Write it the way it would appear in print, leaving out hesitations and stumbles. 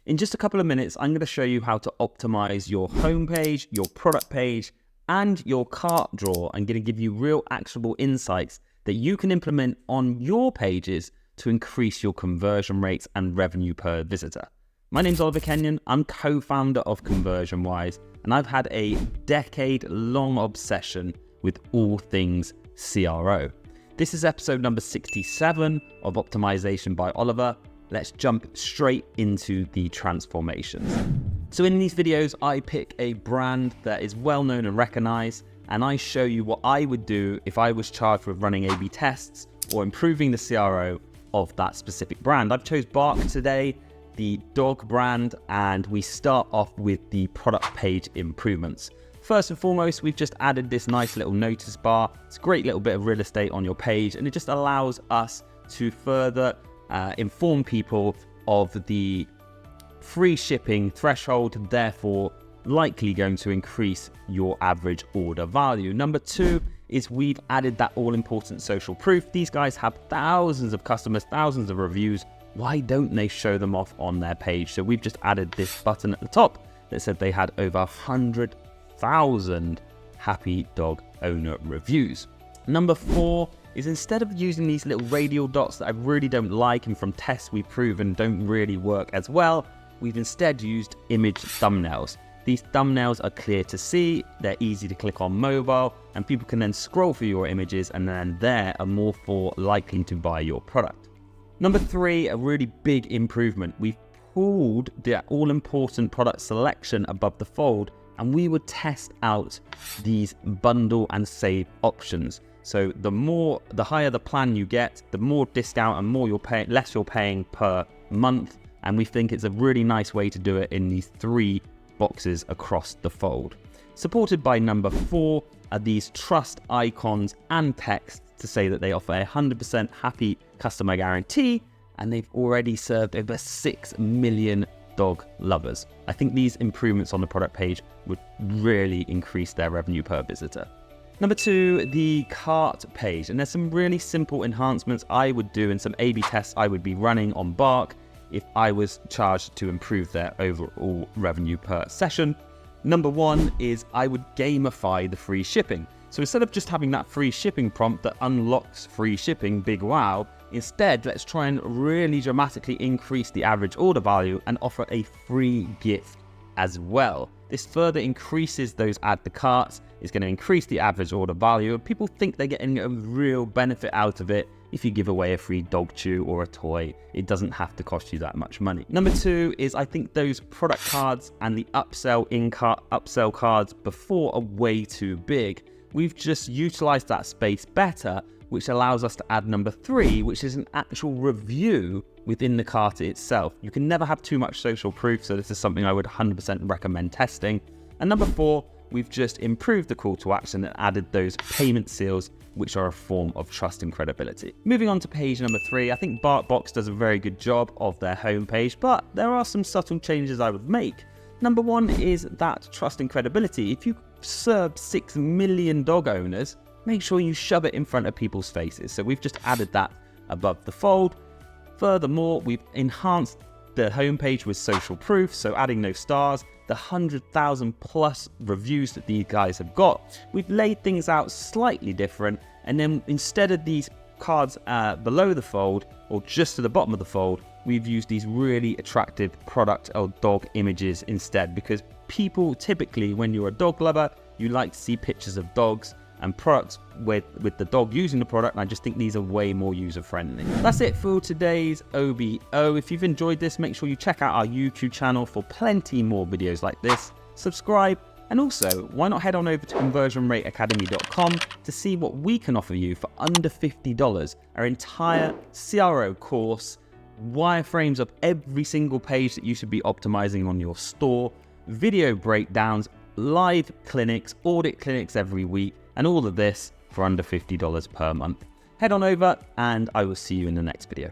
In just a couple of minutes, I'm going to show you how to optimize your homepage, your product page, and your cart drawer. I'm going to give you real actionable insights that you can implement on your pages to increase your conversion rates and revenue per visitor. My name's Oliver Kenyon. I'm co-founder of ConversionWise, and I've had a decade-long obsession with all things CRO. This is episode number 67 of Optimization by Oliver. Let's jump straight into the transformations. So in these videos, I pick a brand that is well known and recognized, and I show you what I would do if I was charged with running A/B tests or improving the CRO of that specific brand. I've chose Bark today, the dog brand, and we start off with the product page improvements. First and foremost, we've just added this nice little notice bar. It's a great little bit of real estate on your page, and it just allows us to further inform people of the free shipping threshold, therefore likely going to increase your average order value. Number two is we've added that all-important social proof. These guys have thousands of customers, thousands of reviews. Why don't they show them off on their page? So we've just added this button at the top that said they had over 100,000 happy dog owner reviews. Number four is instead of using these little radial dots that I really don't like and from tests we've proven don't really work as well, we've instead used image thumbnails. These thumbnails are clear to see, they're easy to click on mobile, and people can then scroll through your images and then they are more likely to buy your product. Number three, a really big improvement. We've pulled the all-important product selection above the fold, and we would test out these bundle and save options. So the higher the plan you get, the more discount and less you're paying per month. And we think it's a really nice way to do it in these three boxes across the fold. Supported by number four are these trust icons and text to say that they offer a 100% happy customer guarantee, and they've already served over 6 million dog lovers. I think these improvements on the product page would really increase their revenue per visitor. Number two, the cart page. And there's some really simple enhancements I would do and some A/B tests I would be running on Bark if I was charged to improve their overall revenue per session. Number one is I would gamify the free shipping. So instead of just having that free shipping prompt that unlocks free shipping, big wow, instead let's try and really dramatically increase the average order value and offer a free gift as well. This further increases those add to carts, is going to increase the average order value, and people think they're getting a real benefit out of it. If you give away a free dog chew or a toy, it doesn't have to cost you that much money. Number two is I think those product cards and the upsell cards before are way too big. We've just utilized that space better, which allows us to add number three, which is an actual review within the cart itself. You can never have too much social proof, so this is something I would 100% recommend testing. And number four, we've just improved the call to action and added those payment seals, which are a form of trust and credibility. Moving on to page number three, I think BarkBox does a very good job of their homepage, but there are some subtle changes I would make. Number one is that trust and credibility. If you serve 6 million dog owners, make sure you shove it in front of people's faces. So we've just added that above the fold. Furthermore, we've enhanced the homepage with social proof, so adding those stars, the 100,000 plus reviews that these guys have got. We've laid things out slightly different, and then instead of these cards below the fold or just to the bottom of the fold, we've used these really attractive product or dog images instead, because people typically, when you're a dog lover, you like to see pictures of dogs and products with the dog using the product, and I just think these are way more user-friendly. That's it for today's OBO. If you've enjoyed this, make sure you check out our YouTube channel for plenty more videos like this. Subscribe, and also, why not head on over to ConversionRateAcademy.com to see what we can offer you for under $50, our entire CRO course, wireframes of every single page that you should be optimizing on your store, video breakdowns, live clinics, audit clinics every week, and all of this for under $50 per month. Head on over and I will see you in the next video.